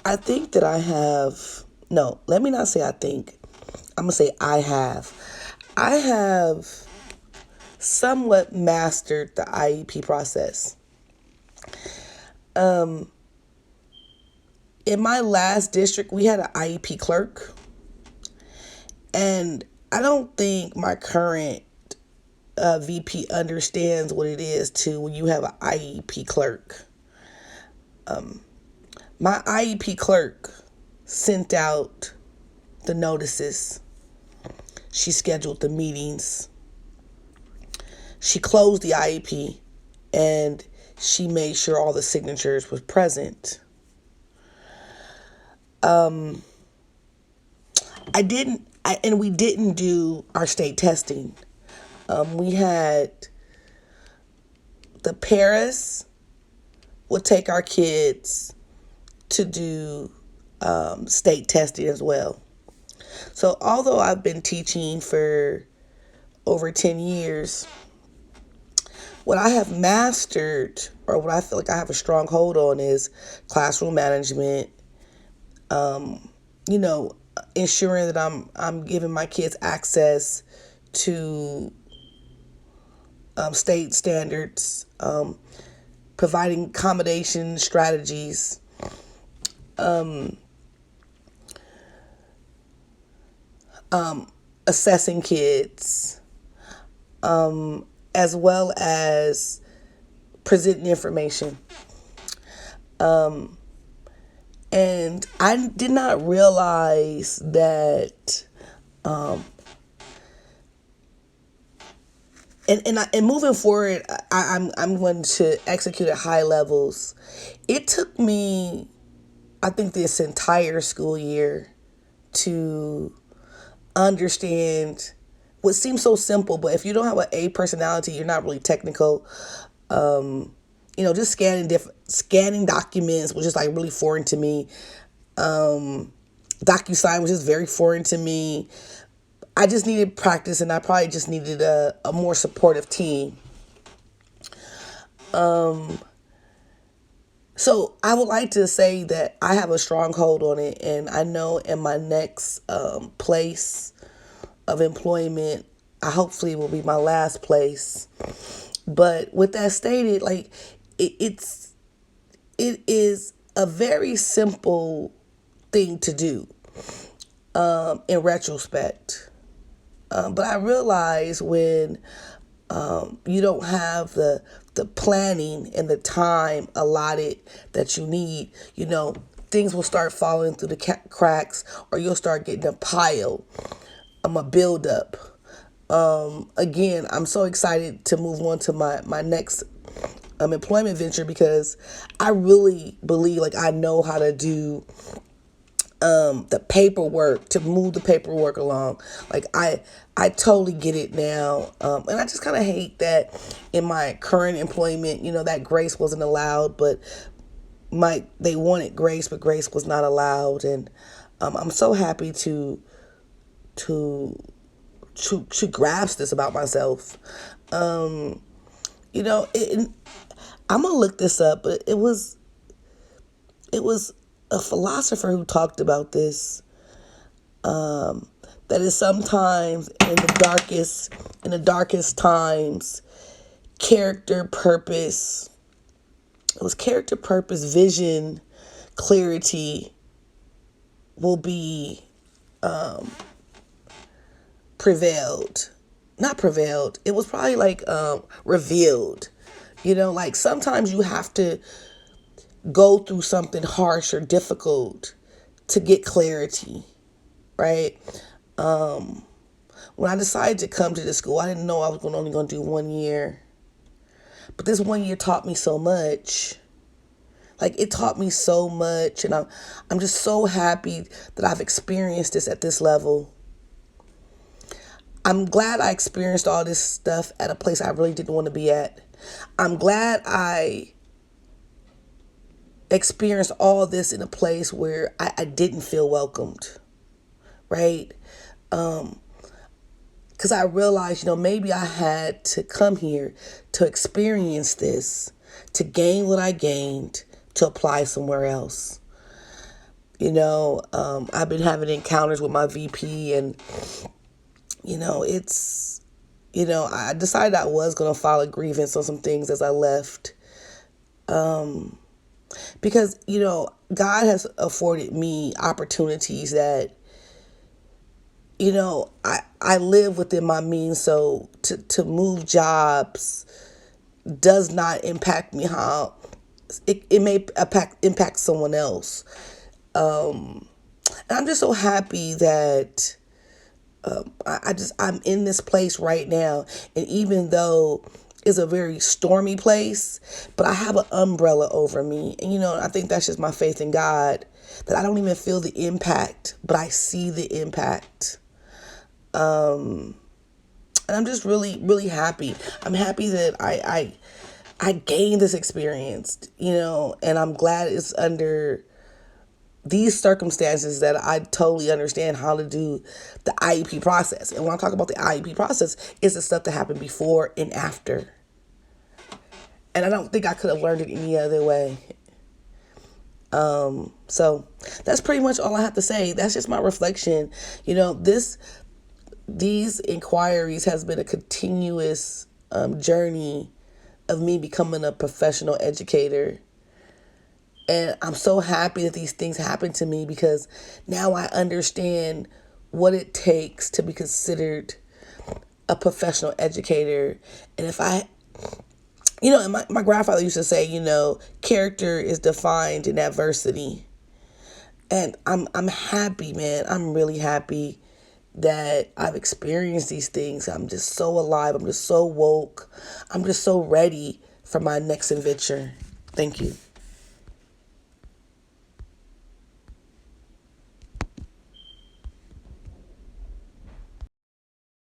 I think that I have, no, let me not say I think. I'm going to say I have. I have somewhat mastered the IEP process. In my last district, we had an IEP clerk, and I don't think my current VP understands what it is to when you have an IEP clerk. My IEP clerk sent out the notices. She scheduled the meetings. She closed the IEP, and she made sure all the signatures was present. And we didn't do our state testing. We had the paras would take our kids to do state testing as well. So although I've been teaching for over 10 years, what I have mastered, or what I feel like I have a strong hold on, is classroom management, you know, ensuring that I'm giving my kids access to state standards, providing accommodation strategies, assessing kids, as well as presenting information. And I did not realize that, and moving forward, I'm going to execute at high levels. It took me, I think, this entire school year to understand what seems so simple, but if you don't have an A personality, you're not really technical. Just scanning documents was just like really foreign to me. DocuSign was just very foreign to me. I just needed practice, and I probably just needed a more supportive team. So I would like to say that I have a strong hold on it, and I know in my next place of employment, I hopefully will be my last place. But with that stated, like it is a very simple thing to do in retrospect. But I realize when you don't have the planning and the time allotted that you need, things will start falling through the cracks, or you'll start getting a pile, a buildup. Again, I'm so excited to move on to my next employment venture, because I really believe like I know how to do the paperwork, to move the paperwork along. Like I totally get it now. And I just kind of hate that in my current employment, that grace wasn't allowed, but they wanted grace, but grace was not allowed. And I'm so happy to grasp this about myself. I'm gonna look this up, but it was a philosopher who talked about this. That is sometimes in the darkest times, character, purpose. It was character, purpose, vision, clarity will be prevailed. Not prevailed. It was probably like revealed. Like sometimes you have to go through something harsh or difficult to get clarity, right? When I decided to come to this school, I didn't know I was only going to do 1 year. But this 1 year taught me so much. Like, it taught me so much, and I'm just so happy that I've experienced this at this level. I'm glad I experienced all this stuff at a place I really didn't want to be at. I'm glad I experienced all this in a place where I didn't feel welcomed, right? Because I realized, maybe I had to come here to experience this, to gain what I gained, to apply somewhere else. I've been having encounters with my VP, and it's, I decided I was going to file a grievance on some things as I left. Because, God has afforded me opportunities that, I live within my means. So to move jobs does not impact me how it may impact someone else. And I'm just so happy that I'm in this place right now. And even though it's a very stormy place, but I have an umbrella over me. And, I think that's just my faith in God, that I don't even feel the impact, but I see the impact. And I'm just really, really happy. I'm happy that I gained this experience, and I'm glad it's under these circumstances that I totally understand how to do the IEP process. And when I talk about the IEP process, it's the stuff that happened before and after. And I don't think I could have learned it any other way. So that's pretty much all I have to say. That's just my reflection. These inquiries has been a continuous journey of me becoming a professional educator. And I'm so happy that these things happen to me, because now I understand what it takes to be considered a professional educator. And if I, and my grandfather used to say, character is defined in adversity. And I'm happy, man. I'm really happy that I've experienced these things. I'm just so alive. I'm just so woke. I'm just so ready for my next adventure. Thank you.